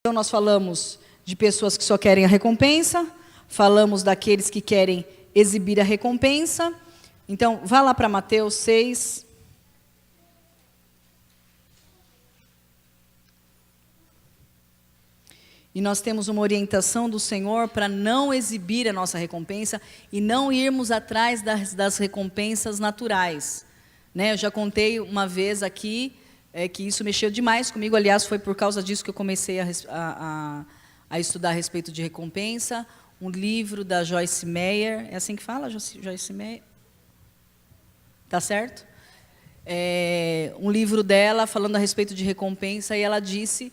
Então, nós falamos de pessoas que só querem a recompensa, falamos daqueles que querem exibir a recompensa. Então, vá lá para Mateus 6. E nós temos uma orientação do Senhor para não exibir a nossa recompensa e não irmos atrás das recompensas naturais. Né? Eu já contei uma vez aqui que isso mexeu demais comigo. Aliás, foi por causa disso que eu comecei a estudar a respeito de recompensa. Um livro da Joyce Meyer. É assim que fala, Joyce Meyer? Tá certo? Um livro dela falando a respeito de recompensa, e ela disse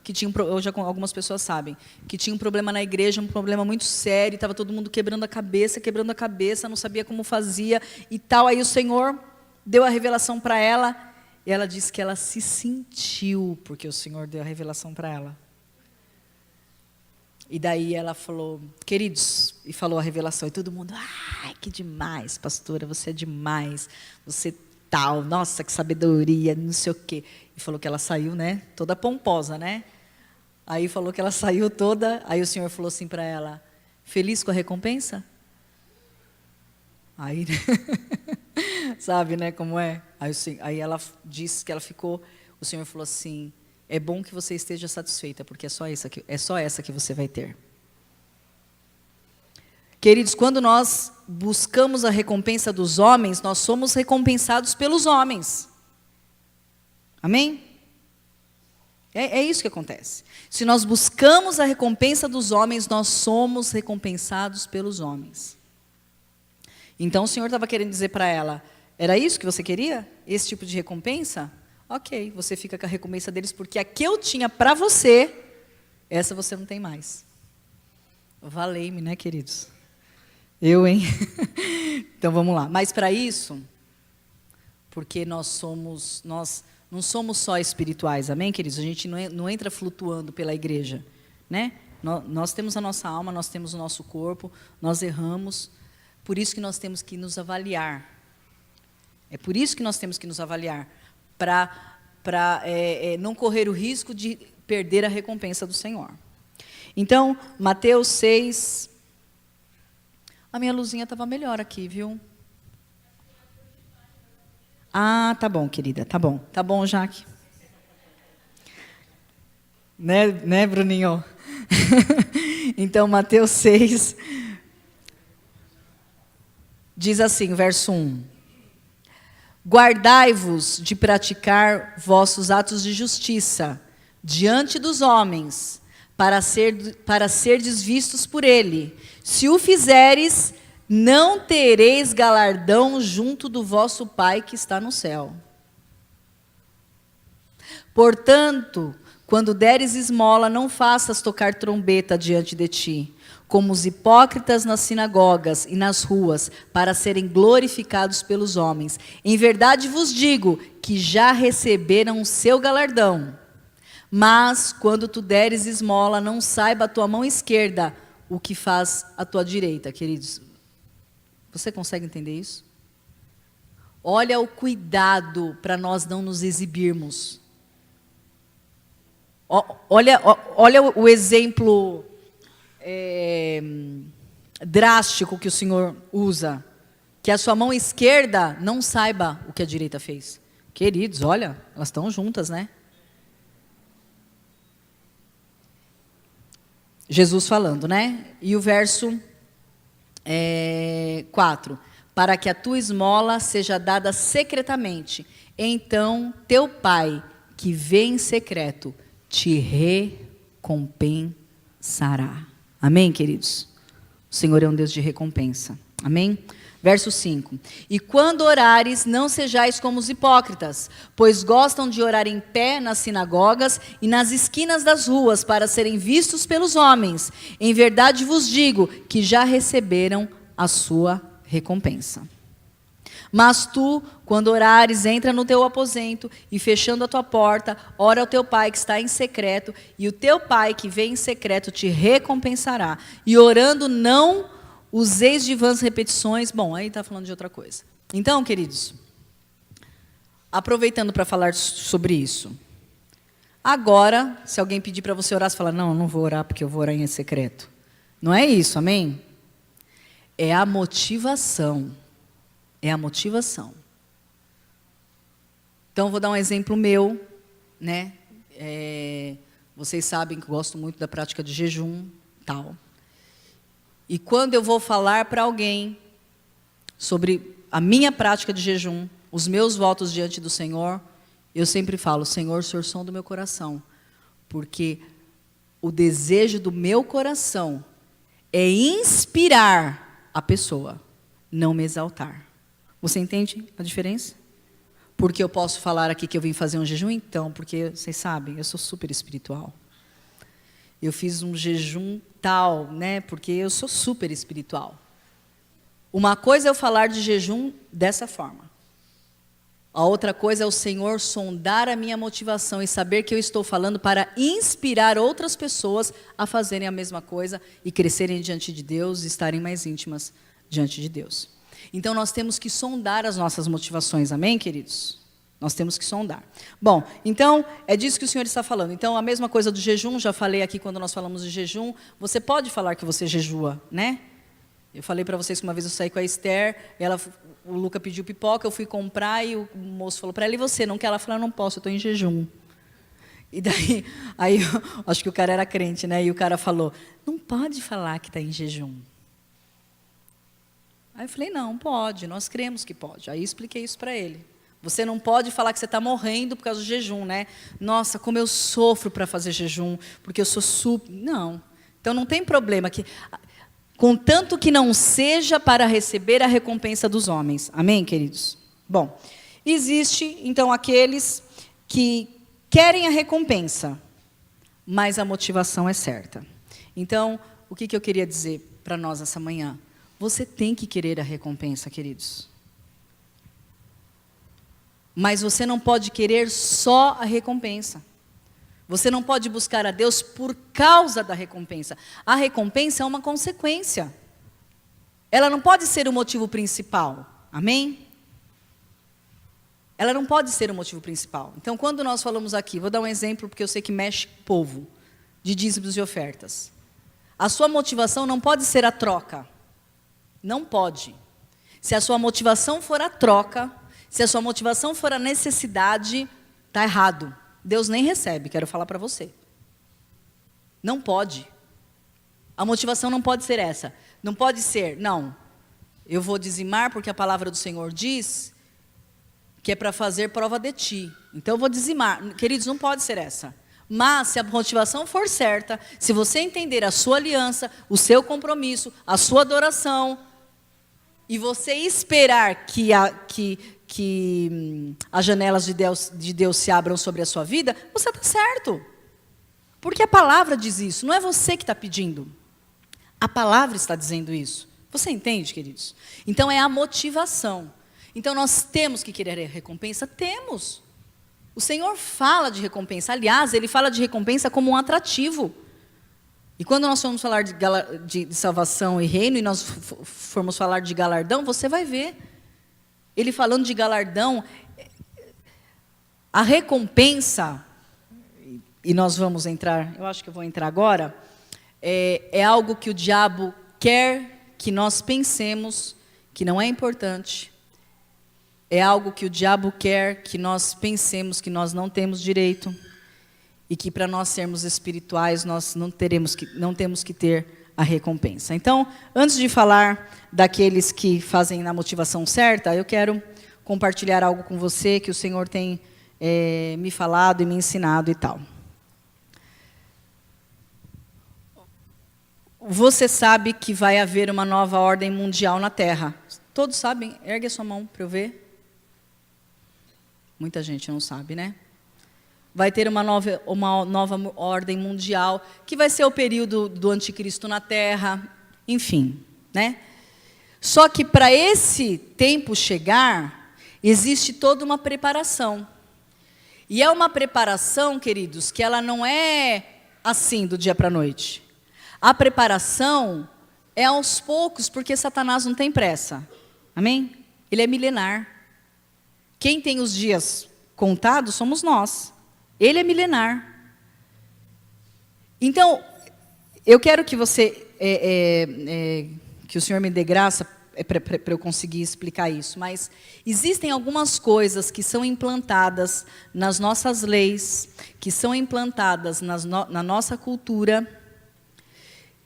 que tinha algumas pessoas sabem, que tinha um problema na igreja, um problema muito sério, estava todo mundo quebrando a cabeça, não sabia como fazia e tal. Aí o Senhor deu a revelação para ela, e ela disse que ela se sentiu, porque o Senhor deu a revelação para ela. E daí ela falou, queridos, e falou a revelação, e todo mundo, ai, que demais, pastora, você é demais, você tal, nossa, que sabedoria, não sei o quê. E falou que ela saiu, né, toda pomposa, né? Aí falou que ela saiu toda, aí o Senhor falou assim para ela, feliz com a recompensa? Aí, sabe, né, como é? Aí ela disse que ela ficou, o Senhor falou assim, é bom que você esteja satisfeita, porque é só essa que você vai ter. Queridos, quando nós buscamos a recompensa dos homens, nós somos recompensados pelos homens. Amém? É isso que acontece. Se nós buscamos a recompensa dos homens, nós somos recompensados pelos homens. Então o Senhor estava querendo dizer para ela, era isso que você queria? Esse tipo de recompensa? Ok, você fica com a recompensa deles, porque a que eu tinha para você, essa você não tem mais. Valei-me, né, queridos? Eu, hein? Então vamos lá. Mas para isso, porque nós não somos só espirituais, amém, queridos? A gente não entra flutuando pela igreja, né? Nós temos a nossa alma, nós temos o nosso corpo, nós erramos, por isso que nós temos que nos avaliar. É por isso que nós temos que nos avaliar, para não correr o risco de perder a recompensa do Senhor. Então, Mateus 6... A minha luzinha estava melhor aqui, viu? Ah, tá bom, querida, tá bom. Tá bom, Jaque. Né, Bruninho? Então, Mateus 6, diz assim, verso 1. Guardai-vos de praticar vossos atos de justiça diante dos homens, para serdes vistos por ele. Se o fizeres, não tereis galardão junto do vosso Pai que está no céu. Portanto, quando deres esmola, não faças tocar trombeta diante de ti, como os hipócritas nas sinagogas e nas ruas, para serem glorificados pelos homens. Em verdade vos digo que já receberam o seu galardão. Mas, quando tu deres esmola, não saiba a tua mão esquerda o que faz a tua direita. Queridos, você consegue entender isso? Olha o cuidado para nós não nos exibirmos. Olha o exemplo drástico que o Senhor usa. Que a sua mão esquerda não saiba o que a direita fez. Queridos, olha, elas estão juntas, né? Jesus falando, né? E o verso 4. Para que a tua esmola seja dada secretamente. Então, teu Pai, que vê em secreto, te recompensará. Amém, queridos? O Senhor é um Deus de recompensa. Amém? Verso 5. E quando orares, não sejais como os hipócritas, pois gostam de orar em pé nas sinagogas e nas esquinas das ruas, para serem vistos pelos homens. Em verdade vos digo que já receberam a sua recompensa. Mas tu, quando orares, entra no teu aposento e, fechando a tua porta, ora ao teu Pai que está em secreto, e o teu Pai que vem em secreto te recompensará. E orando não useis de vãs repetições. Bom, aí está falando de outra coisa. Então, queridos, aproveitando para falar sobre isso, Agora, se alguém pedir para você orar, você fala, não, não vou orar porque eu vou orar em secreto. Não é isso, amém? É a motivação. É a motivação. Então, vou dar um exemplo meu, né? Vocês sabem que eu gosto muito da prática de jejum, tal. E quando eu vou falar para alguém sobre a minha prática de jejum, os meus votos diante do Senhor, eu sempre falo, Senhor, o Senhor som do meu coração. Porque o desejo do meu coração é inspirar a pessoa, não me exaltar. Você entende a diferença? Porque eu posso falar aqui que eu vim fazer um jejum, então, porque vocês sabem, eu sou super espiritual. Eu fiz um jejum tal, né? Porque eu sou super espiritual. Uma coisa é eu falar de jejum dessa forma. A outra coisa é o Senhor sondar a minha motivação e saber que eu estou falando para inspirar outras pessoas a fazerem a mesma coisa e crescerem diante de Deus e estarem mais íntimas diante de Deus. Então, nós temos que sondar as nossas motivações, amém, queridos? Nós temos que sondar. Bom, então, é disso que o Senhor está falando. Então, a mesma coisa do jejum, já falei aqui quando nós falamos de jejum, você pode falar que você jejua, né? Eu falei para vocês que uma vez eu saí com a Esther, o Luca pediu pipoca, eu fui comprar e o moço falou para ela, e você, não quer? Ela falou, não posso, eu estou em jejum. E daí, acho que o cara era crente, né? E o cara falou, não pode falar que está em jejum. Aí eu falei, não, pode, nós cremos que pode. Aí expliquei isso para ele. Você não pode falar que você está morrendo por causa do jejum, né? Nossa, como eu sofro para fazer jejum, porque eu sou super... Não. Então, não tem problema. Contanto que não seja para receber a recompensa dos homens. Amém, queridos? Bom, existe, então, aqueles que querem a recompensa, mas a motivação é certa. Então, o que eu queria dizer para nós essa manhã? Você tem que querer a recompensa, queridos. Mas você não pode querer só a recompensa. Você não pode buscar a Deus por causa da recompensa. A recompensa é uma consequência. Ela não pode ser o motivo principal. Amém? Ela não pode ser o motivo principal. Então, quando nós falamos aqui, vou dar um exemplo, porque eu sei que mexe com o povo, de dízimos e ofertas. A sua motivação não pode ser a troca. Não pode. Se a sua motivação for a troca, se a sua motivação for a necessidade, está errado. Deus nem recebe, quero falar para você. Não pode. A motivação não pode ser essa. Não pode ser, não, eu vou dizimar porque a palavra do Senhor diz que é para fazer prova de ti. Então eu vou dizimar. Queridos, não pode ser essa. Mas se a motivação for certa, se você entender a sua aliança, o seu compromisso, a sua adoração, e você esperar que as janelas de Deus se abram sobre a sua vida, você está certo. Porque a palavra diz isso, não é você que está pedindo. A palavra está dizendo isso. Você entende, queridos? Então é a motivação. Então nós temos que querer a recompensa? Temos. O Senhor fala de recompensa. Aliás, Ele fala de recompensa como um atrativo. E quando nós formos falar de salvação e reino, e nós formos falar de galardão, você vai ver. Ele falando de galardão, a recompensa, e nós vamos entrar, eu acho que eu vou entrar agora, é algo que o diabo quer que nós pensemos que não é importante. É algo que o diabo quer que nós pensemos que nós não temos direito. E que para nós sermos espirituais, nós não temos que ter a recompensa. Então, antes de falar daqueles que fazem na motivação certa, eu quero compartilhar algo com você que o Senhor tem me falado e me ensinado e tal. Você sabe que vai haver uma nova ordem mundial na Terra. Todos sabem? Ergue a sua mão para eu ver. Muita gente não sabe, né? Vai ter uma nova ordem mundial, que vai ser o período do anticristo na Terra, enfim, né? Só que para esse tempo chegar, existe toda uma preparação. E é uma preparação, queridos, que ela não é assim do dia para a noite. A preparação é aos poucos, porque Satanás não tem pressa. Amém? Ele é milenar. Quem tem os dias contados somos nós. Ele é milenar. Então, eu quero que você, que o Senhor me dê graça para eu conseguir explicar isso, mas existem algumas coisas que são implantadas nas nossas leis, que são implantadas na nossa cultura,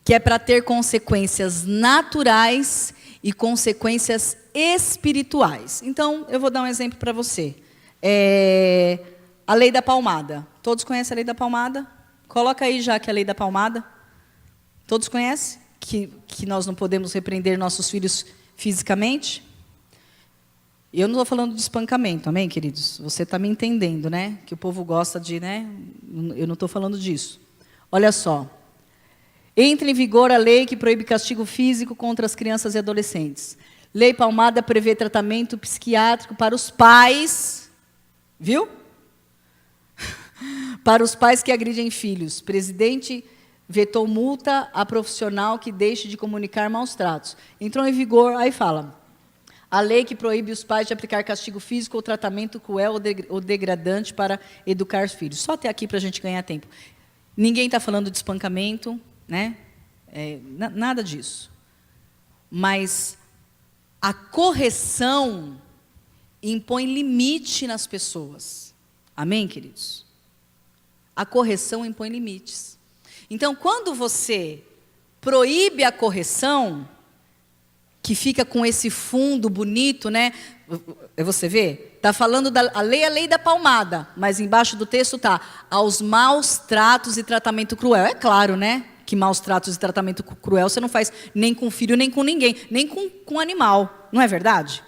que é para ter consequências naturais e consequências espirituais. Então, eu vou dar um exemplo para você. A lei da palmada. Todos conhecem a lei da palmada? Coloca aí já que é a lei da palmada. Todos conhecem? Que nós não podemos repreender nossos filhos fisicamente? Eu não estou falando de espancamento, amém, queridos? Você está me entendendo, né? Que o povo gosta de, né? Eu não estou falando disso. Olha só. Entra em vigor a lei que proíbe castigo físico contra as crianças e adolescentes. Lei palmada prevê tratamento psiquiátrico para os pais, viu? Para os pais que agridem filhos. Presidente vetou multa a profissional que deixe de comunicar maus tratos. Entrou em vigor, aí fala, a lei que proíbe os pais de aplicar castigo físico ou tratamento cruel ou degradante para educar os filhos. Só até aqui para a gente ganhar tempo. Ninguém está falando de espancamento, né? Nada disso. Mas a correção impõe limite nas pessoas. Amém, queridos? A correção impõe limites. Então, quando você proíbe a correção, que fica com esse fundo bonito, né? Você vê? Está falando a lei da palmada, mas embaixo do texto está aos maus tratos e tratamento cruel. É claro, né? Que maus tratos e tratamento cruel você não faz nem com filho, nem com ninguém, nem com animal. Não é verdade?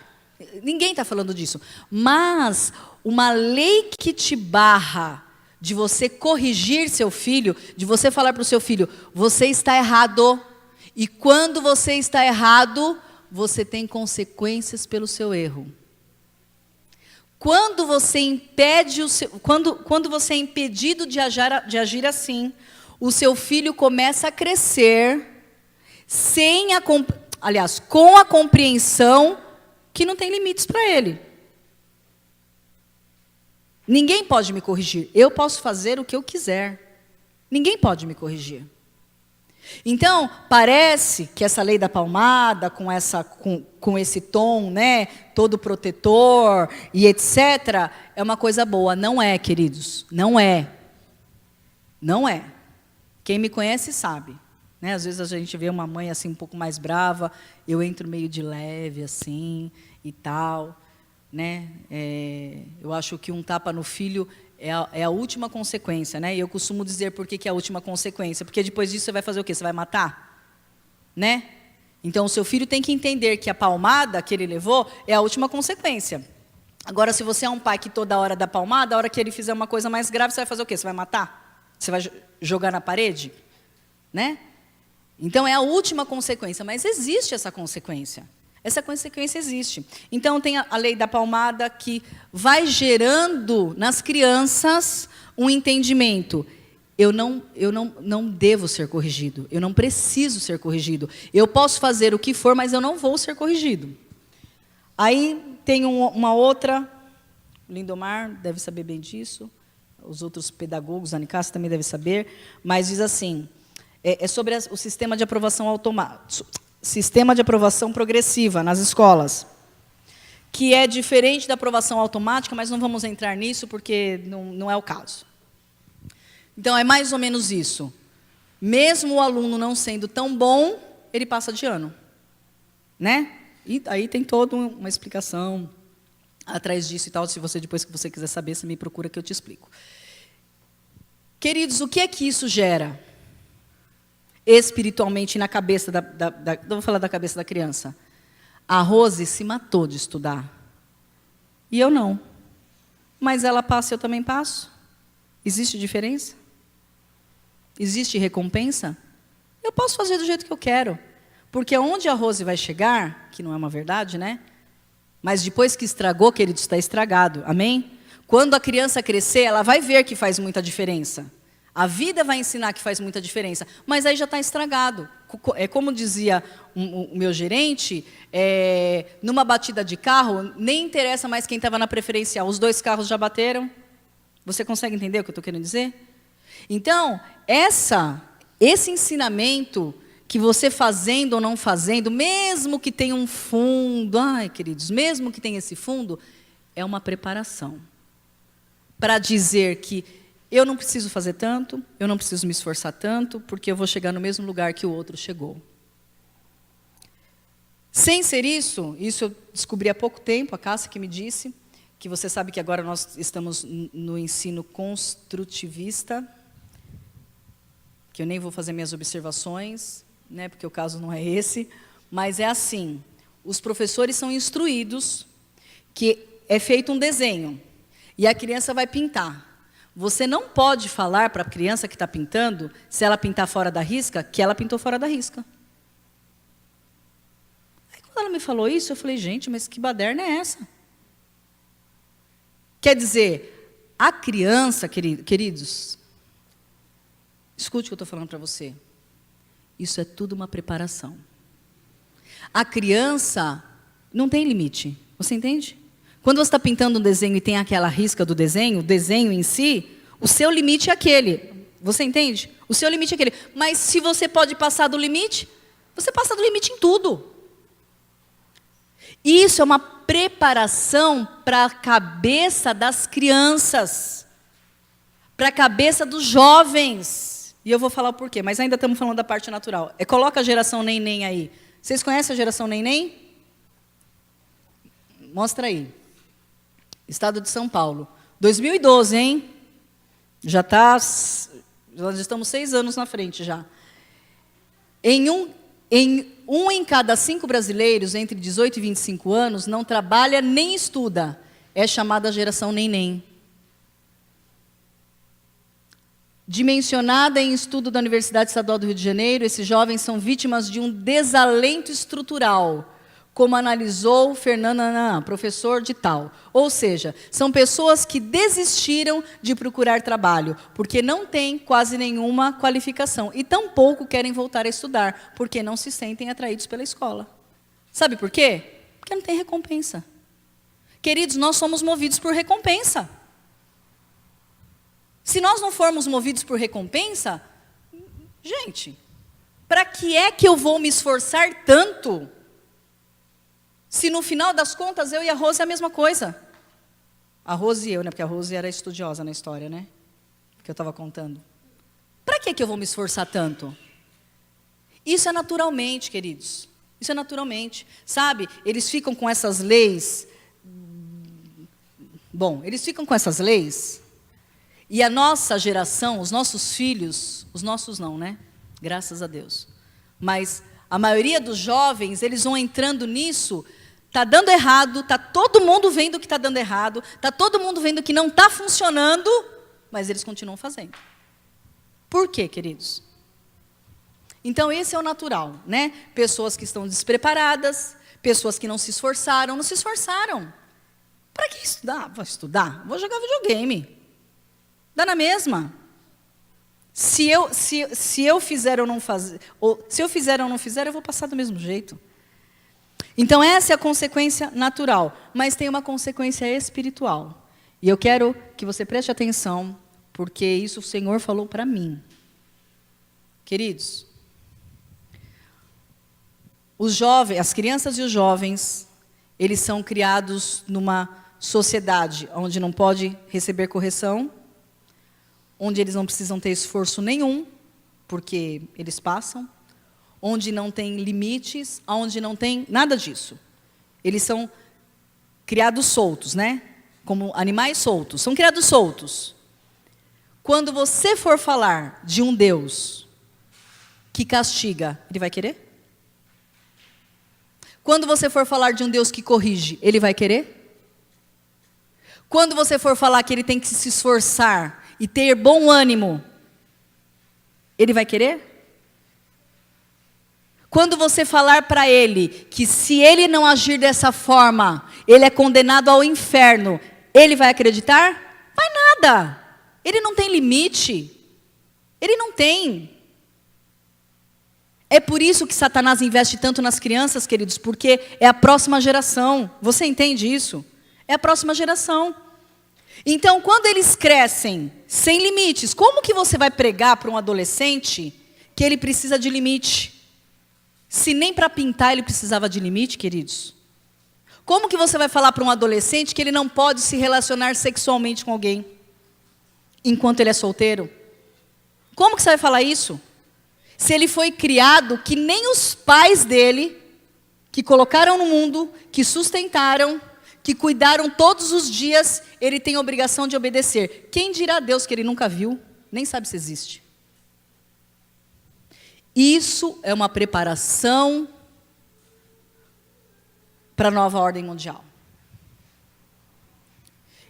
Ninguém está falando disso. Mas uma lei que te barra de você corrigir seu filho, de você falar para o seu filho, você está errado. E quando você está errado, você tem consequências pelo seu erro. Quando você impede quando você é impedido de agir assim, o seu filho começa a crescer com a compreensão que não tem limites para ele. Ninguém pode me corrigir. Eu posso fazer o que eu quiser. Ninguém pode me corrigir. Então, parece que essa lei da palmada, com esse tom, né, todo protetor e etc., é uma coisa boa. Não é, queridos. Não é. Não é. Quem me conhece sabe. Né? Às vezes a gente vê uma mãe assim um pouco mais brava, eu entro meio de leve assim e tal. Né? Eu acho que um tapa no filho é a última consequência, né? E eu costumo dizer por que é a última consequência, porque depois disso você vai fazer o quê? Você vai matar? Né? Então o seu filho tem que entender que a palmada que ele levou é a última consequência. Agora, se você é um pai que toda hora dá palmada, a hora que ele fizer uma coisa mais grave, você vai fazer o quê? Você vai matar? Você vai jogar na parede? Né? Então é a última consequência, mas existe essa consequência. Essa consequência existe. Então, tem a lei da palmada que vai gerando nas crianças um entendimento. Eu não devo ser corrigido. Eu não preciso ser corrigido. Eu posso fazer o que for, mas eu não vou ser corrigido. Aí tem uma outra, Lindomar deve saber bem disso, os outros pedagogos, a Nicásio também deve saber, mas diz assim, é sobre o sistema de aprovação automático. Sistema de aprovação progressiva nas escolas, que é diferente da aprovação automática, mas não vamos entrar nisso porque não é o caso. Então, é mais ou menos isso. Mesmo o aluno não sendo tão bom, ele passa de ano. Né? E aí tem toda uma explicação atrás disso e tal. Se você, depois que você quiser saber, você me procura que eu te explico. Queridos, o que é que isso gera? Espiritualmente na cabeça vou falar da cabeça da criança. A Rose se matou de estudar. E eu não. Mas ela passa e eu também passo. Existe diferença? Existe recompensa? Eu posso fazer do jeito que eu quero. Porque onde a Rose vai chegar, que não é uma verdade, né? Mas depois que estragou, querido, está estragado. Amém? Quando a criança crescer, ela vai ver que faz muita diferença. A vida vai ensinar que faz muita diferença, mas aí já está estragado. Como dizia o meu gerente, numa batida de carro, nem interessa mais quem estava na preferencial, os dois carros já bateram. Você consegue entender o que eu estou querendo dizer? Então, esse ensinamento que você fazendo ou não fazendo, mesmo que tenha um fundo, queridos, mesmo que tenha esse fundo, é uma preparação para dizer que eu não preciso fazer tanto, eu não preciso me esforçar tanto, porque eu vou chegar no mesmo lugar que o outro chegou. Sem ser isso eu descobri há pouco tempo, a Cássia que me disse, que você sabe que agora nós estamos no ensino construtivista, que eu nem vou fazer minhas observações, né, porque o caso não é esse, mas é assim, os professores são instruídos que é feito um desenho, e a criança vai pintar. Você não pode falar para a criança que está pintando, se ela pintar fora da risca, que ela pintou fora da risca. Aí quando ela me falou isso, eu falei, gente, mas que baderna é essa? Quer dizer, a criança, queridos, escute o que eu estou falando para você. Isso é tudo uma preparação. A criança não tem limite, você entende? Quando você está pintando um desenho e tem aquela risca do desenho, o desenho em si, o seu limite é aquele. Você entende? O seu limite é aquele. Mas se você pode passar do limite, você passa do limite em tudo. Isso é uma preparação para a cabeça das crianças, para a cabeça dos jovens. E eu vou falar o porquê, mas ainda estamos falando da parte natural. Coloca a geração neném aí. Vocês conhecem a geração neném? Mostra aí. Estado de São Paulo. 2012, hein? Já estamos 6 anos na frente já. Um em cada 5 brasileiros entre 18 e 25 anos não trabalha nem estuda. É chamada geração neném. Dimensionada em estudo da Universidade Estadual do Rio de Janeiro, esses jovens são vítimas de um desalento estrutural, como analisou Fernando, professor de tal. Ou seja, são pessoas que desistiram de procurar trabalho, porque não têm quase nenhuma qualificação, e tampouco querem voltar a estudar, porque não se sentem atraídos pela escola. Sabe por quê? Porque não tem recompensa. Queridos, nós somos movidos por recompensa. Se nós não formos movidos por recompensa, gente, para que é que eu vou me esforçar tanto? Se no final das contas eu e a Rose é a mesma coisa. A Rose e eu, né? Porque a Rose era estudiosa na história, né? Que eu estava contando. Para que eu vou me esforçar tanto? Isso é naturalmente, queridos. Isso é naturalmente. Sabe, eles ficam com essas leis. Bom, eles ficam com essas leis. E a nossa geração, os nossos filhos, os nossos não, né? Graças a Deus. Mas a maioria dos jovens, eles vão entrando nisso. Está dando errado, está todo mundo vendo que está dando errado, está todo mundo vendo que não está funcionando, mas eles continuam fazendo. Por quê, queridos? Então, esse é o natural, né? Pessoas que estão despreparadas, pessoas que não se esforçaram. Para que estudar? Vou estudar? Vou jogar videogame. Dá na mesma. Se eu fizer ou não fazer, ou se eu fizer ou não fizer, eu vou passar do mesmo jeito. Então, essa é a consequência natural, mas tem uma consequência espiritual. E eu quero que você preste atenção, porque isso o Senhor falou para mim. Queridos, os jovens, as crianças e os jovens, eles são criados numa sociedade onde não pode receber correção, onde eles não precisam ter esforço nenhum, porque eles passam, onde não tem limites, onde não tem nada disso. Eles são criados soltos, né? Como animais soltos. São criados soltos. Quando você for falar de um Deus que castiga, ele vai querer? Quando você for falar de um Deus que corrige, ele vai querer? Quando você for falar que ele tem que se esforçar e ter bom ânimo, ele vai querer? Quando você falar para ele que se ele não agir dessa forma, ele é condenado ao inferno, ele vai acreditar? Vai nada. Ele não tem limite. Ele não tem. É por isso que Satanás investe tanto nas crianças, queridos, porque é a próxima geração. Você entende isso? É a próxima geração. Então, quando eles crescem sem limites, como que você vai pregar para um adolescente que ele precisa de limite? Se nem para pintar ele precisava de limite, queridos. Como que você vai falar para um adolescente que ele não pode se relacionar sexualmente com alguém enquanto ele é solteiro? Como que você vai falar isso? Se ele foi criado que nem os pais dele, que colocaram no mundo, que sustentaram, que cuidaram todos os dias, ele tem a obrigação de obedecer. Quem dirá a Deus que ele nunca viu, nem sabe se existe? Isso é uma preparação para a nova ordem mundial.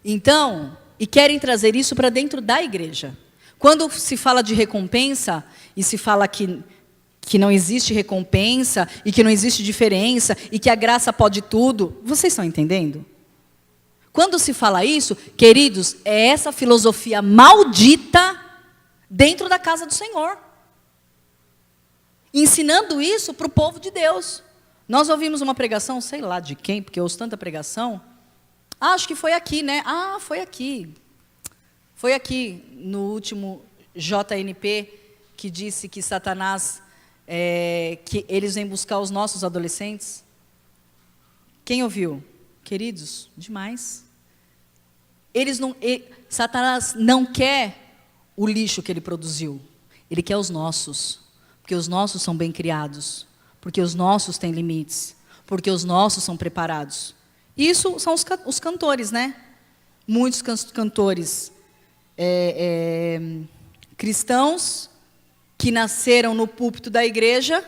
Então, e querem trazer isso para dentro da igreja. Quando se fala de recompensa, e se fala que não existe recompensa, e que não existe diferença, e que a graça pode tudo, vocês estão entendendo? Quando se fala isso, queridos, é essa filosofia maldita dentro da casa do Senhor. Ensinando isso para o povo de Deus. Nós ouvimos uma pregação, sei lá de quem, porque eu ouço tanta pregação. Acho que foi aqui, né? Foi aqui. Foi aqui, no último JNP, que disse que Satanás, que eles vêm buscar os nossos adolescentes. Quem ouviu? Queridos, demais. Satanás não quer o lixo que ele produziu. Ele quer os nossos. Porque os nossos são bem criados. Porque os nossos têm limites. Porque os nossos são preparados. Isso são os cantores, né? Muitos cantores cristãos que nasceram no púlpito da igreja,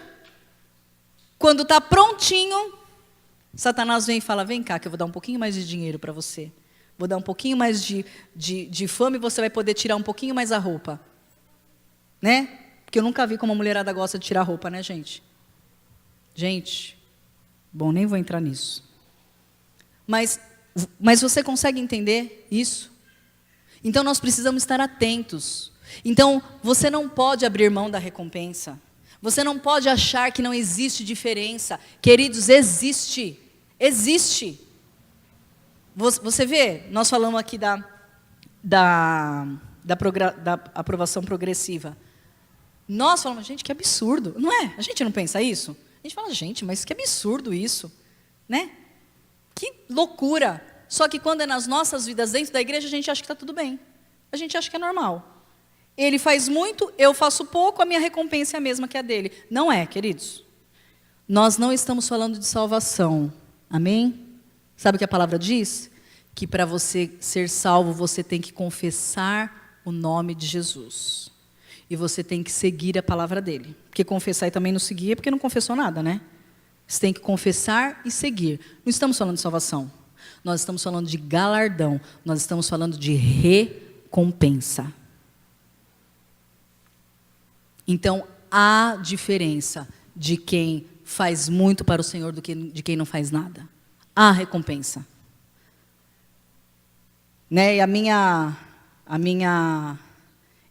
quando está prontinho, Satanás vem e fala, vem cá que eu vou dar um pouquinho mais de dinheiro para você. Vou dar um pouquinho mais de fama e você vai poder tirar um pouquinho mais a roupa. Né? Porque eu nunca vi como a mulherada gosta de tirar a roupa, né, gente? Gente, bom, nem vou entrar nisso. Mas você consegue entender isso? Então nós precisamos estar atentos. Então você não pode abrir mão da recompensa. Você não pode achar que não existe diferença. Queridos, existe. Existe. Você vê, nós falamos aqui da aprovação progressiva. Nós falamos, gente, que absurdo. Não é? A gente não pensa isso? A gente fala, gente, mas que absurdo isso. Né? Que loucura. Só que quando é nas nossas vidas dentro da igreja, a gente acha que está tudo bem. A gente acha que é normal. Ele faz muito, eu faço pouco, a minha recompensa é a mesma que a dele. Não é, queridos. Nós não estamos falando de salvação. Amém? Sabe o que a palavra diz? Que para você ser salvo, você tem que confessar o nome de Jesus. E você tem que seguir a palavra dele. Porque confessar e também não seguir é porque não confessou nada, né? Você tem que confessar e seguir. Não estamos falando de salvação. Nós estamos falando de galardão. Nós estamos falando de recompensa. Então, há diferença de quem faz muito para o Senhor do que de quem não faz nada. Há recompensa. Né? E a minha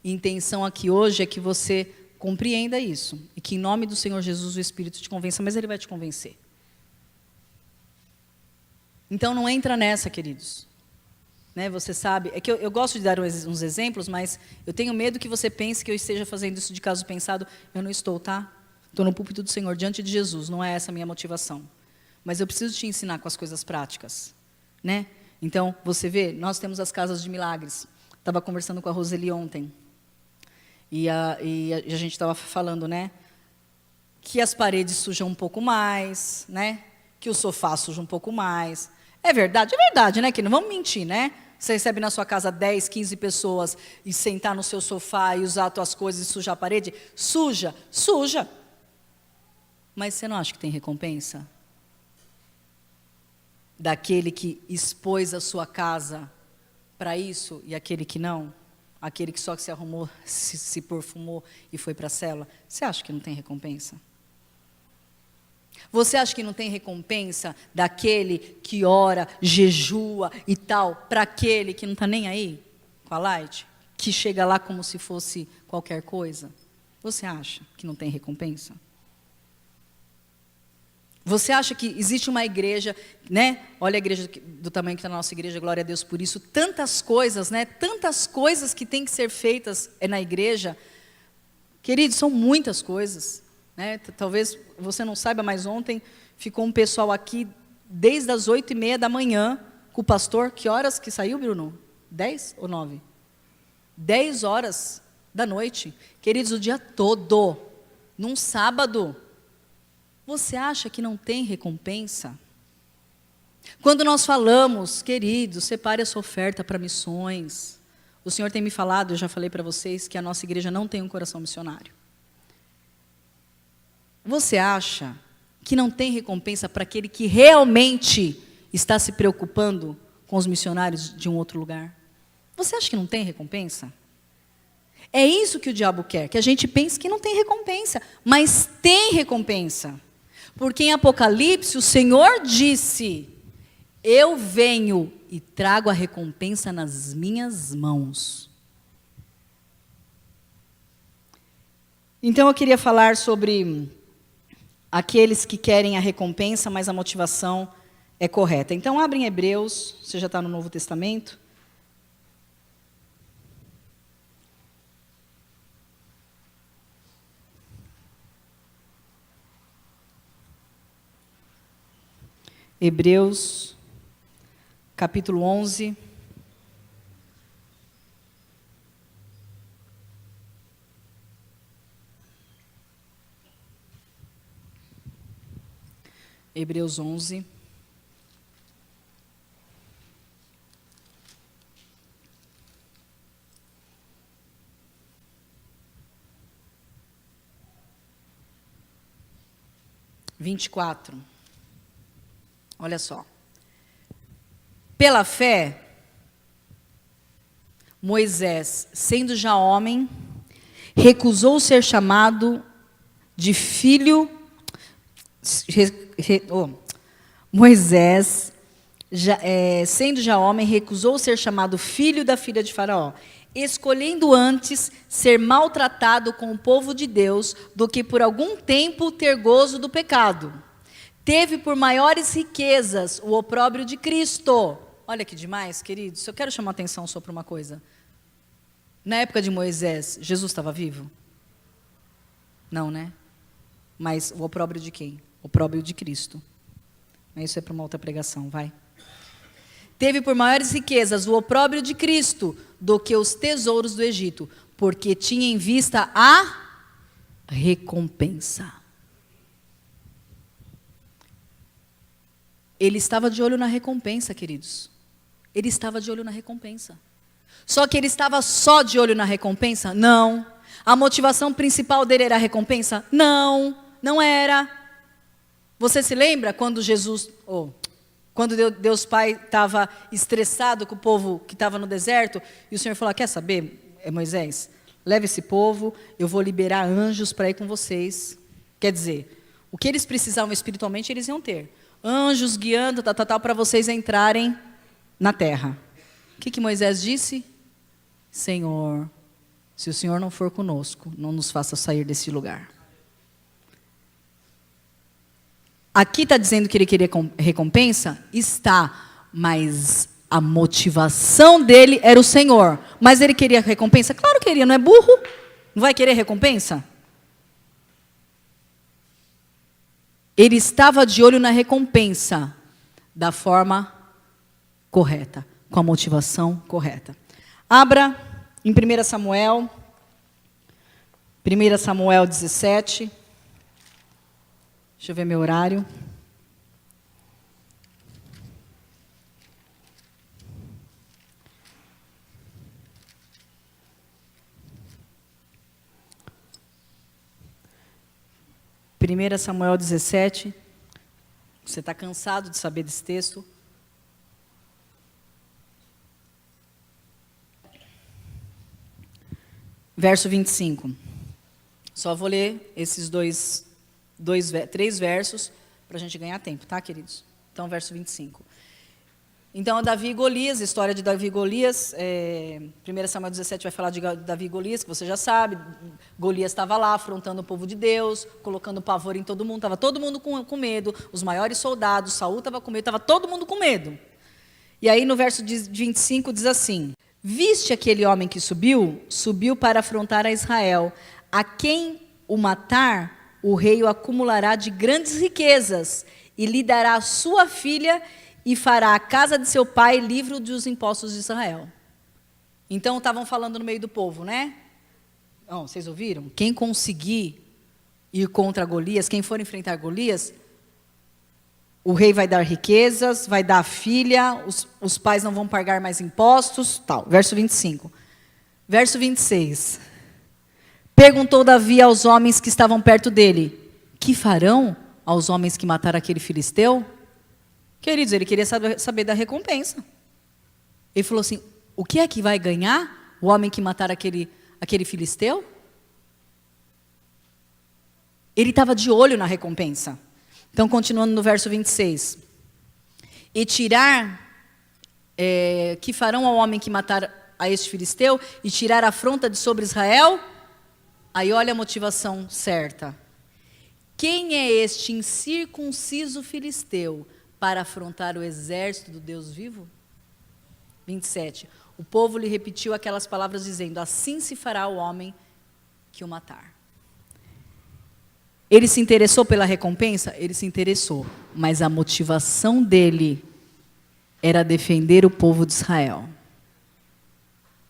intenção aqui hoje é que você compreenda isso. E que em nome do Senhor Jesus o Espírito te convença, mas Ele vai te convencer. Então não entra nessa, queridos. Né, você sabe, é que eu gosto de dar uns exemplos, mas eu tenho medo que você pense que eu esteja fazendo isso de caso pensado. Eu não estou, tá? Estou no púlpito do Senhor, diante de Jesus, não é essa a minha motivação. Mas eu preciso te ensinar com as coisas práticas. Né? Então, você vê, nós temos as casas de milagres. Estava conversando com a Roseli ontem. E a gente estava falando, né? Que as paredes sujam um pouco mais, né? Que o sofá suja um pouco mais. É verdade, né? Que não vamos mentir, né? Você recebe na sua casa 10, 15 pessoas e sentar no seu sofá e usar as suas coisas e sujar a parede? Suja. Mas você não acha que tem recompensa? Daquele que expôs a sua casa para isso e aquele que não? Aquele que só se arrumou, se perfumou e foi para a cela? Você acha que não tem recompensa? Você acha que não tem recompensa daquele que ora, jejua e tal, para aquele que não está nem aí com a Light? Que chega lá como se fosse qualquer coisa? Você acha que não tem recompensa? Você acha que existe uma igreja, né? Olha a igreja do tamanho que está a nossa igreja, glória a Deus por isso. Tantas coisas, né? Tantas coisas que têm que ser feitas na igreja. Queridos, são muitas coisas, né? Talvez você não saiba, mas ontem ficou um pessoal aqui desde as 8h30 da manhã com o pastor. Que horas que saiu, Bruno? 10 ou 9? 10 horas da noite. Queridos, o dia todo, num sábado. Você acha que não tem recompensa? Quando nós falamos, queridos, separe a sua oferta para missões. O Senhor tem me falado, eu já falei para vocês, que a nossa igreja não tem um coração missionário. Você acha que não tem recompensa para aquele que realmente está se preocupando com os missionários de um outro lugar? Você acha que não tem recompensa? É isso que o diabo quer, que a gente pense que não tem recompensa, mas tem recompensa. Porque em Apocalipse o Senhor disse: eu venho e trago a recompensa nas minhas mãos. Então eu queria falar sobre aqueles que querem a recompensa, mas a motivação é correta. Então abre em Hebreus, você já está no Novo Testamento. Hebreus, capítulo 11. Hebreus 11. (24). Olha só. Pela fé, Moisés, sendo já homem, recusou ser chamado de filho. Moisés, sendo já homem, recusou ser chamado filho da filha de Faraó, escolhendo antes ser maltratado com o povo de Deus do que por algum tempo ter gozo do pecado. Teve por maiores riquezas o opróbrio de Cristo. Olha que demais, queridos. Eu quero chamar a atenção só para uma coisa. Na época de Moisés, Jesus estava vivo? Não, né? Mas o opróbrio de quem? O opróbrio de Cristo. Isso é para uma outra pregação, vai. Teve por maiores riquezas o opróbrio de Cristo do que os tesouros do Egito, porque tinha em vista a recompensa. Ele estava de olho na recompensa, queridos. Ele estava de olho na recompensa. Só que ele estava só de olho na recompensa? Não. A motivação principal dele era a recompensa? Não, não era. Você se lembra quando quando Deus Pai estava estressado com o povo que estava no deserto, e o Senhor falou: quer saber, Moisés, leve esse povo, eu vou liberar anjos para ir com vocês. Quer dizer, o que eles precisavam espiritualmente, eles iam ter. Anjos guiando, para vocês entrarem na terra. O que Moisés disse? Senhor, se o Senhor não for conosco, não nos faça sair desse lugar. Aqui está dizendo que ele queria recompensa? Está, mas a motivação dele era o Senhor. Mas ele queria recompensa? Claro que queria, não é burro? Não vai querer recompensa? Ele estava de olho na recompensa da forma correta, com a motivação correta. Abra em 1 Samuel 17. Deixa eu ver meu horário. Primeira Samuel 17. Você está cansado de saber desse texto? Verso 25. Só vou ler esses três versos para a gente ganhar tempo, tá, queridos? Então, verso 25. Então, Davi e Golias, a história de Davi e Golias, 1 Samuel 17 vai falar de Davi e Golias, que você já sabe. Golias estava lá, afrontando o povo de Deus, colocando pavor em todo mundo, estava todo mundo com medo, os maiores soldados, Saul estava com medo, estava todo mundo com medo. E aí no verso 25 diz assim: viste aquele homem que subiu? Subiu para afrontar a Israel. A quem o matar, o rei o acumulará de grandes riquezas, e lhe dará a sua filha, e fará a casa de seu pai livre dos impostos de Israel. Então, estavam falando no meio do povo, né? Não, vocês ouviram? Quem conseguir ir contra Golias, quem for enfrentar Golias, o rei vai dar riquezas, vai dar a filha, os pais não vão pagar mais impostos, tal. Verso 25. Verso 26. Perguntou Davi aos homens que estavam perto dele: que farão aos homens que mataram aquele filisteu? Queridos, ele queria saber da recompensa. Ele falou assim: o que é que vai ganhar o homem que matar aquele filisteu? Ele estava de olho na recompensa. Então, continuando no verso 26. E tirar, que farão ao homem que matar a este filisteu, e tirar a afronta de sobre Israel? Aí olha a motivação certa. Quem é este incircunciso filisteu para afrontar o exército do Deus vivo? 27. O povo lhe repetiu aquelas palavras dizendo: assim se fará o homem que o matar. Ele se interessou pela recompensa? Ele se interessou. Mas a motivação dele era defender o povo de Israel.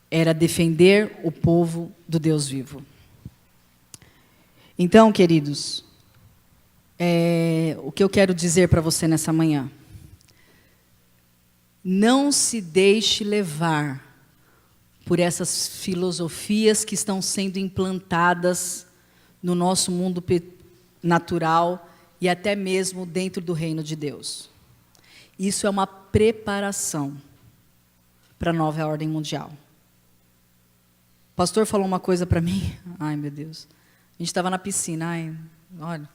Era defender o povo do Deus vivo. Então, queridos, o que eu quero dizer para você nessa manhã: não se deixe levar por essas filosofias que estão sendo implantadas no nosso mundo natural e até mesmo dentro do reino de Deus. Isso é uma preparação para a nova ordem mundial. O pastor falou uma coisa para mim, ai meu Deus, a gente estava na piscina, olha,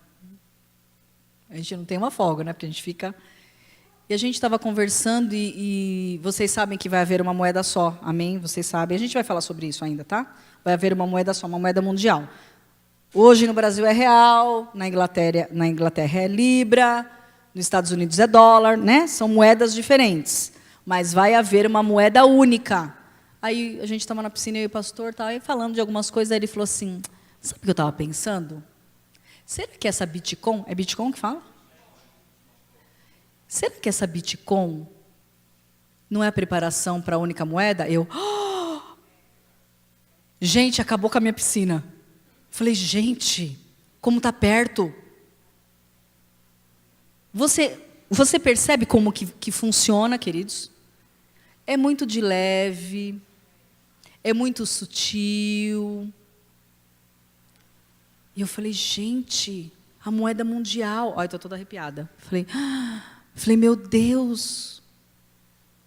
a gente não tem uma folga, né? Porque a gente fica... E a gente estava conversando e vocês sabem que vai haver uma moeda só, amém? Vocês sabem, a gente vai falar sobre isso ainda, tá? Vai haver uma moeda só, uma moeda mundial. Hoje no Brasil é real, na Inglaterra é libra, nos Estados Unidos é dólar, né? São moedas diferentes, mas vai haver uma moeda única. Aí a gente estava na piscina, eu e o pastor, aí falando de algumas coisas, aí ele falou assim: sabe o que eu estava pensando? Será que essa Bitcoin, é Bitcoin que fala? Será que essa Bitcoin não é a preparação para a única moeda? Gente, acabou com a minha piscina. Falei, gente, como está perto. Você percebe como que funciona, queridos? É muito de leve, é muito sutil. E eu falei, gente, a moeda mundial. Olha, estou toda arrepiada. Falei, meu Deus.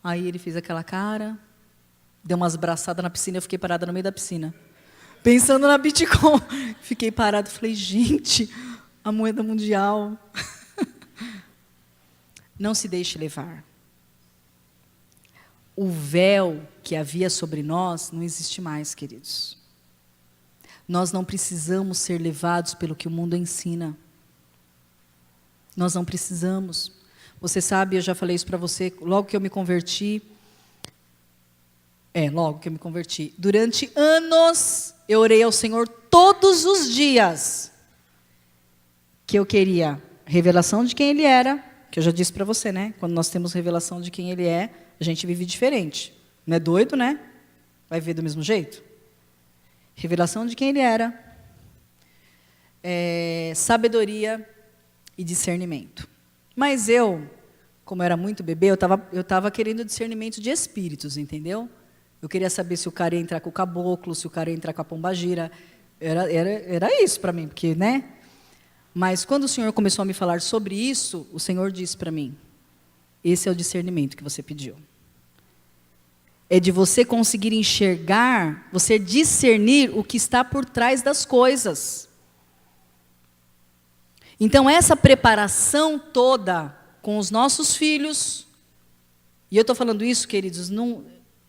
Aí ele fez aquela cara, deu umas braçadas na piscina, eu fiquei parada no meio da piscina, pensando na Bitcoin. Fiquei parada, falei, gente, a moeda mundial. Não se deixe levar. O véu que havia sobre nós não existe mais, queridos. Nós não precisamos ser levados pelo que o mundo ensina. Nós não precisamos. Você sabe, eu já falei isso para você, logo que eu me converti. Durante anos, eu orei ao Senhor todos os dias que eu queria revelação de quem Ele era, que eu já disse para você, né? Quando nós temos revelação de quem Ele é, a gente vive diferente. Não é doido, né? Vai viver do mesmo jeito? Revelação de quem Ele era, sabedoria e discernimento. Mas eu, como eu era muito bebê, eu estava querendo discernimento de espíritos, entendeu? Eu queria saber se o cara ia entrar com o caboclo, se o cara ia entrar com a pombagira. Era isso para mim, porque, né? Mas quando o Senhor começou a me falar sobre isso, o Senhor disse para mim: esse é o discernimento que você pediu. É de você conseguir enxergar, você discernir o que está por trás das coisas. Então, essa preparação toda com os nossos filhos, E eu estou falando isso, queridos, não,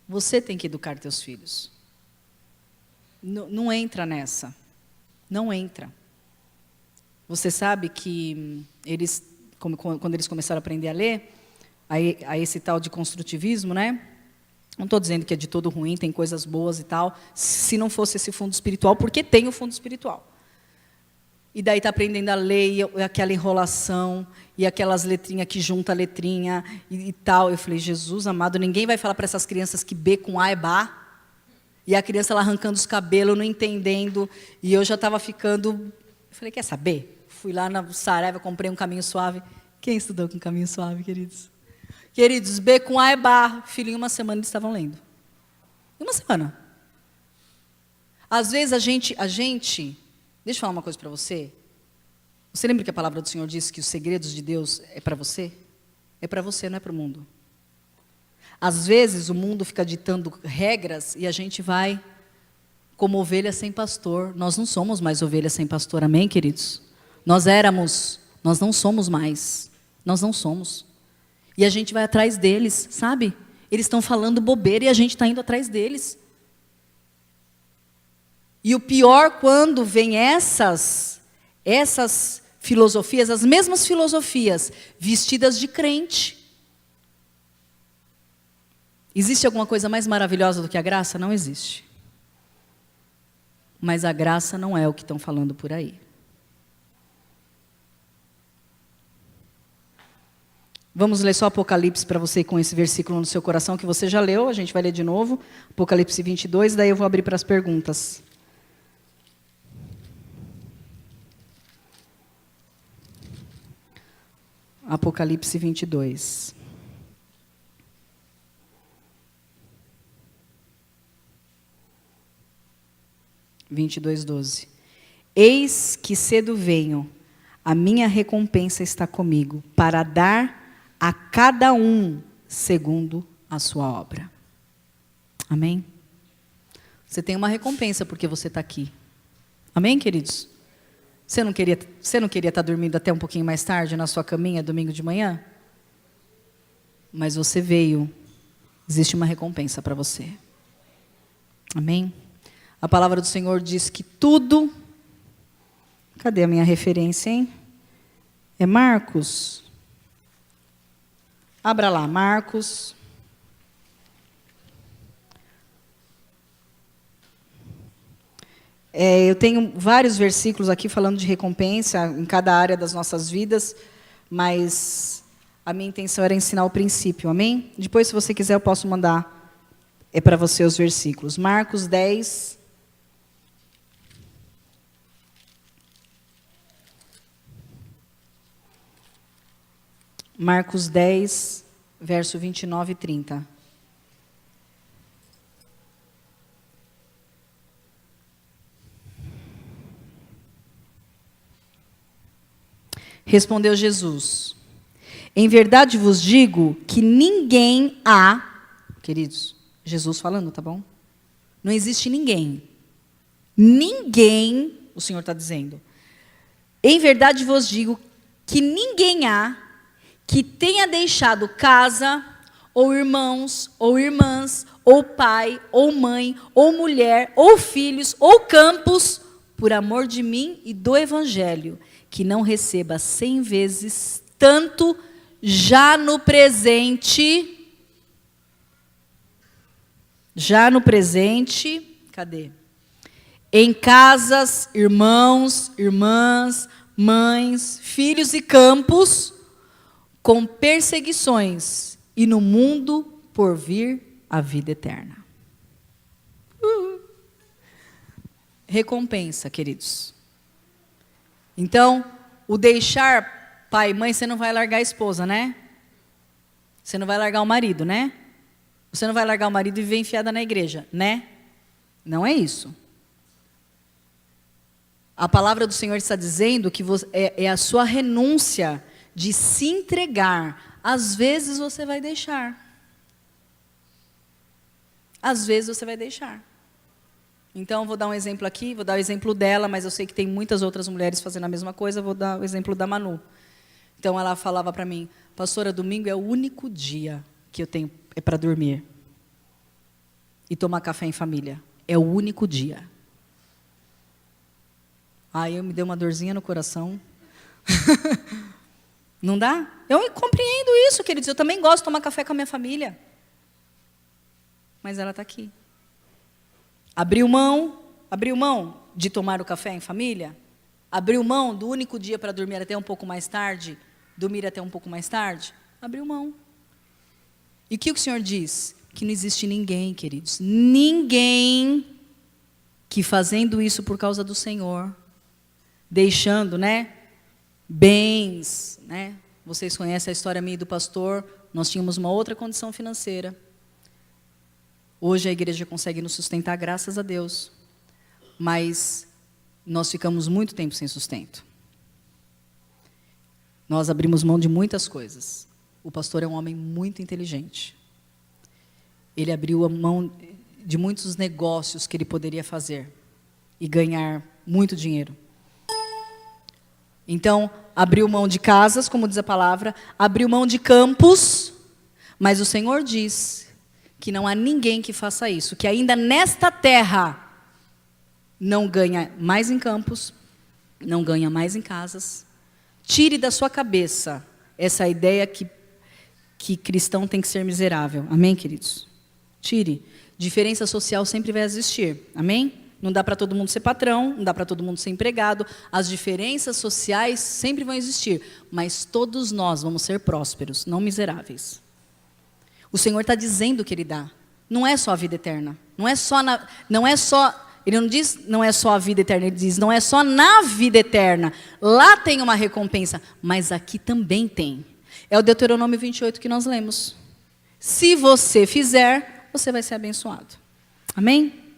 você tem que educar teus filhos. Não entra nessa. Não entra. Você sabe que eles, quando eles começaram a aprender a ler, a esse tal de construtivismo, né? Não estou dizendo que é de todo ruim, tem coisas boas e tal, se não fosse esse fundo espiritual, porque tem o fundo espiritual. E daí está aprendendo a ler, e aquela enrolação, e aquelas letrinhas que junta a letrinha e tal. Eu falei, Jesus amado, ninguém vai falar para essas crianças que B com A é Bá. E a criança lá arrancando os cabelos, não entendendo. E eu já estava ficando... Eu falei, quer saber? Fui lá na Saraiva, comprei um Caminho Suave. Quem estudou com Caminho Suave, queridos? Queridos, B com A é Bá. Filho, em uma semana eles estavam lendo. Em uma semana. Às vezes a gente... Deixa eu falar uma coisa para você. Você lembra que a palavra do Senhor diz que os segredos de Deus é para você? É para você, não é para o mundo. Às vezes o mundo fica ditando regras e a gente vai como ovelha sem pastor. Nós não somos mais ovelhas sem pastor, amém, queridos? Nós éramos, nós não somos mais. Nós não somos. E a gente vai atrás deles, sabe? Eles estão falando bobeira e a gente está indo atrás deles. E o pior quando vem essas filosofias, as mesmas filosofias, vestidas de crente. Existe alguma coisa mais maravilhosa do que a graça? Não existe. Mas a graça não é o que estão falando por aí. Vamos ler só Apocalipse para você com esse versículo no seu coração que você já leu, a gente vai ler de novo. Apocalipse 22, daí eu vou abrir para as perguntas. Apocalipse 22. (22, 12). Eis que cedo venho, a minha recompensa está comigo, para dar a cada um segundo a sua obra. Amém? Você tem uma recompensa porque você está aqui. Amém, queridos? Você não queria estar dormindo até um pouquinho mais tarde na sua caminha, domingo de manhã? Mas você veio. Existe uma recompensa para você. Amém? A palavra do Senhor diz que tudo... Cadê a minha referência, hein? É Marcos. Abra lá, Marcos. Eu tenho vários versículos aqui falando de recompensa em cada área das nossas vidas, mas a minha intenção era ensinar o princípio, amém? Depois, se você quiser, eu posso mandar para você os versículos. Marcos 10. Marcos 10, verso 29 e 30. Respondeu Jesus: em verdade vos digo que ninguém há, queridos, Jesus falando, tá bom? Não existe ninguém. Ninguém, o Senhor está dizendo. Em verdade vos digo que ninguém há que tenha deixado casa, ou irmãos, ou irmãs, ou pai, ou mãe, ou mulher, ou filhos, ou campos, por amor de mim e do Evangelho, que não receba 100 vezes tanto já no presente, cadê? Em casas, irmãos, irmãs, mães, filhos e campos, com perseguições, e no mundo por vir a vida eterna. Recompensa, queridos. Então, o deixar pai e mãe, você não vai largar a esposa, né? Você não vai largar o marido, né? Você não vai largar o marido e viver enfiada na igreja, né? Não é isso. A palavra do Senhor está dizendo que é a sua renúncia de se entregar. Às vezes você vai deixar. Às vezes você vai deixar. Então, vou dar um exemplo aqui, vou dar o exemplo dela, mas eu sei que tem muitas outras mulheres fazendo a mesma coisa, vou dar o exemplo da Manu. Então, ela falava para mim: pastora, domingo é o único dia que eu tenho é para dormir e tomar café em família. É o único dia. Aí eu me dei uma dorzinha no coração. Não dá? Eu compreendo isso, queridos. Eu também gosto de tomar café com a minha família. Mas ela está aqui. Abriu mão de tomar o café em família? Abriu mão do único dia para dormir até um pouco mais tarde? Dormir até um pouco mais tarde? Abriu mão. E o que o Senhor diz? Que não existe ninguém, queridos, ninguém que fazendo isso por causa do Senhor, deixando, bens, Vocês conhecem a história minha e do pastor, nós tínhamos uma outra condição financeira. Hoje a igreja consegue nos sustentar, graças a Deus. Mas nós ficamos muito tempo sem sustento. Nós abrimos mão de muitas coisas. O pastor é um homem muito inteligente. Ele abriu a mão de muitos negócios que ele poderia fazer e ganhar muito dinheiro. Então, abriu mão de casas, como diz a palavra, abriu mão de campos, mas o Senhor diz que não há ninguém que faça isso, que ainda nesta terra não ganha mais em campos, não ganha mais em casas. Tire da sua cabeça essa ideia que cristão tem que ser miserável. Amém, queridos? Tire. Diferença social sempre vai existir. Amém? Não dá para todo mundo ser patrão, não dá para todo mundo ser empregado. As diferenças sociais sempre vão existir, mas todos nós vamos ser prósperos, não miseráveis. O Senhor está dizendo que Ele dá. Não é só a vida eterna. Ele não diz não é só a vida eterna, Ele diz não é só na vida eterna. Lá tem uma recompensa, mas aqui também tem. É o Deuteronômio 28 que nós lemos. Se você fizer, você vai ser abençoado. Amém?